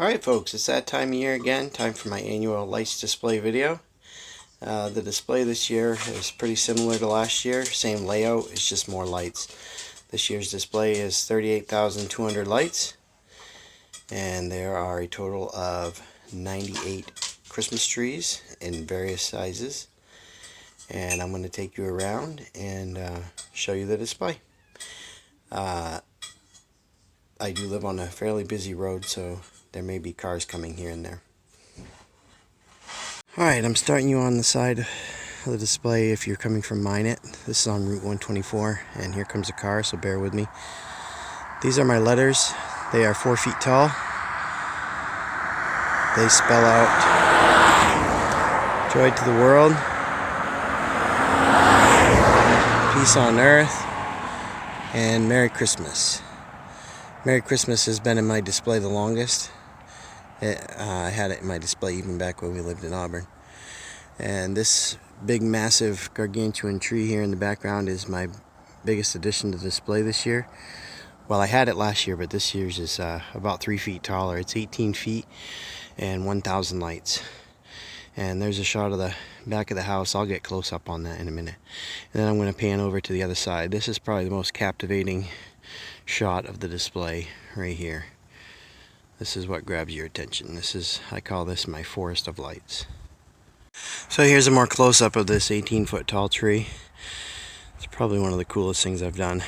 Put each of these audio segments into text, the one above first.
Alright folks, it's that time of year again, time for my annual lights display video. The display this year is pretty similar to last year, same layout, it's just more lights. This year's display is 38,200 lights, and there are a total of 98 Christmas trees in various sizes. And I'm going to take you around and show you the display. I do live on a fairly busy road, so there may be cars coming here and there. Alright, I'm starting you on the side of the display if you're coming from Maine. This is on Route 124, and here comes a car, so bear with me. These are my letters. They are 4 feet tall. They spell out joy to the world, peace on earth, and Merry Christmas. Merry Christmas has been in my display the longest. I had it in my display even back when we lived in Auburn. And this big, massive, gargantuan tree here in the background is my biggest addition to the display this year. Well, I had it last year, but this year's is about 3 feet taller. It's 18 feet and 1,000 lights. And there's a shot of the back of the house. I'll get close up on that in a minute. And then I'm going to pan over to the other side. This is probably the most captivating shot of the display right here. This is what grabs your attention. I call this my forest of lights. So here's a more close-up of this 18-foot tall tree. It's probably one of the coolest things I've done,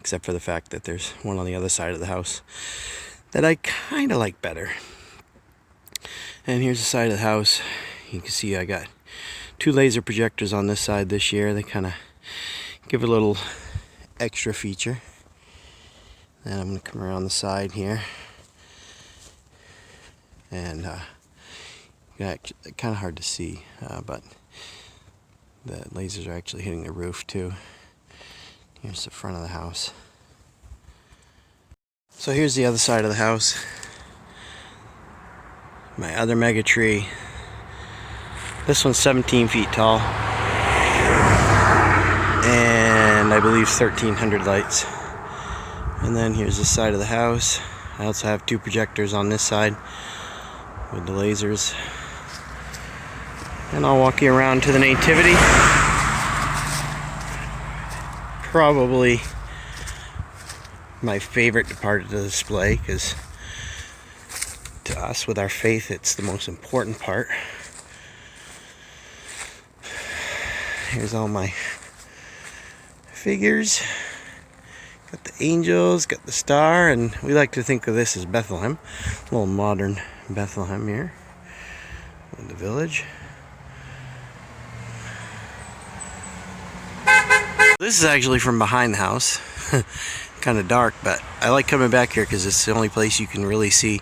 except for the fact that there's one on the other side of the house that I kind of like better. And here's the side of the house. You can see I got 2 laser projectors on this side this year. They kind of give a little extra feature. And I'm going to come around the side here. And kind of hard to see, but the lasers are actually hitting the roof too. Here's the front of the house. So here's the other side of the house. My other mega tree. This one's 17 feet tall, and I believe 1,300 lights. And then here's this side of the house. I also have 2 projectors on this side with the lasers. And I'll walk you around to the nativity. Probably my favorite part of the display, because to us with our faith it's the most important part. Here's all my figures. Got the angels, got the star, and we like to think of this as Bethlehem. A little modern Bethlehem here in the village. This is actually from behind the house. Kind of dark, but I like coming back here because it's the only place you can really see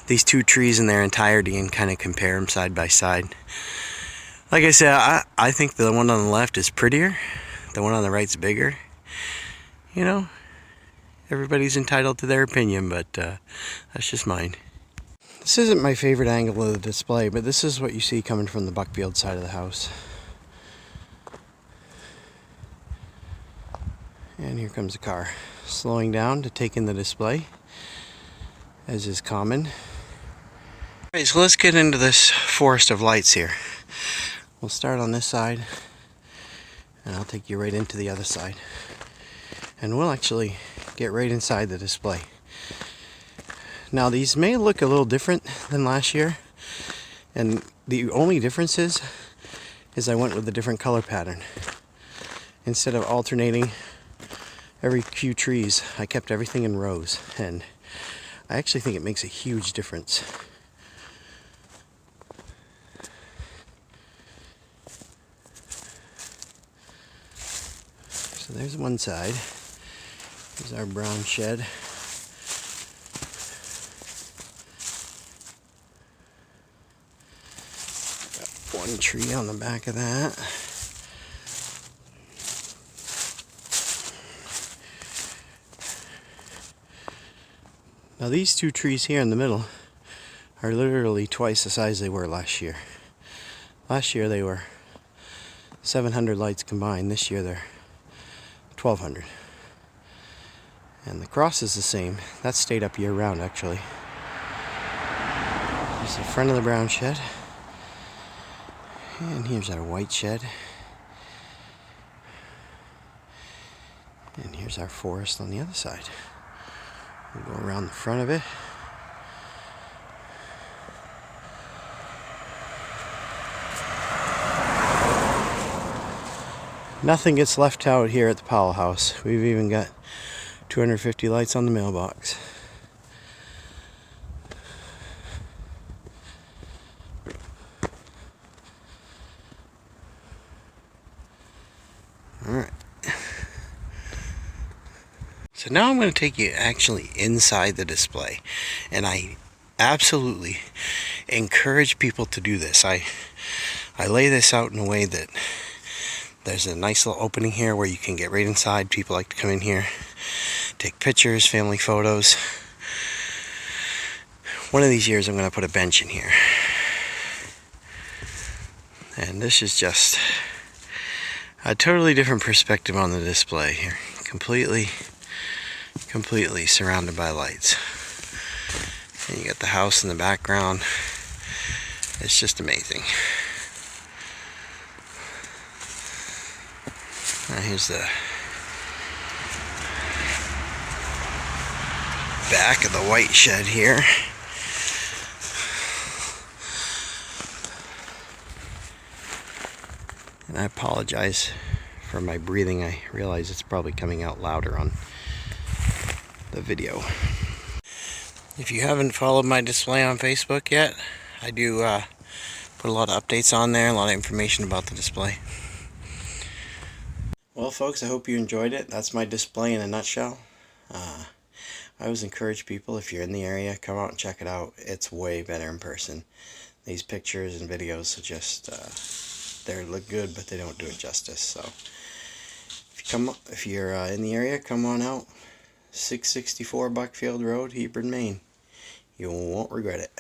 these 2 trees in their entirety and kind of compare them side by side. Like I said, I think the one on the left is prettier. The one on the right's bigger. You know, everybody's entitled to their opinion, but that's just mine. This isn't my favorite angle of the display, but this is what you see coming from the Buckfield side of the house. And here comes a car, slowing down to take in the display, as is common. Alright, so let's get into this forest of lights here. We'll start on this side, and I'll take you right into the other side. And we'll actually get right inside the display. Now these may look a little different than last year, and the only difference is I went with a different color pattern. Instead of alternating every few trees, I kept everything in rows, and I actually think it makes a huge difference. So there's one side. There's our brown shed. Got 1 tree on the back of that. Now these 2 trees here in the middle are literally twice the size they were last year. Last year they were 700 lights combined. This year they're 1,200. And the cross is the same. That stayed up year round actually. Here's the front of the brown shed. And here's our white shed. And here's our forest on the other side. We'll go around the front of it. Nothing gets left out here at the Powell house. We've even got 250 lights on the mailbox. Alright. So now I'm going to take you actually inside the display. And I absolutely encourage people to do this. I lay this out in a way that there's a nice little opening here where you can get right inside. People like to come in here, take pictures, family photos. One of these years I'm going to put a bench in here. And this is just a totally different perspective on the display here. Completely surrounded by lights. And you got the house in the background. It's just amazing. Here's the back of the white shed here. And I apologize for my breathing. I realize it's probably coming out louder on the video. If you haven't followed my display on Facebook yet, I do put a lot of updates on there, a lot of information about the display. Well folks, I hope you enjoyed it. That's my display in a nutshell. I always encourage people, if you're in the area, come out and check it out. It's way better in person. These pictures and videos are just, they look good, but they don't do it justice. So if you're in the area, come on out. 664 Buckfield Road, Hebron, Maine. You won't regret it.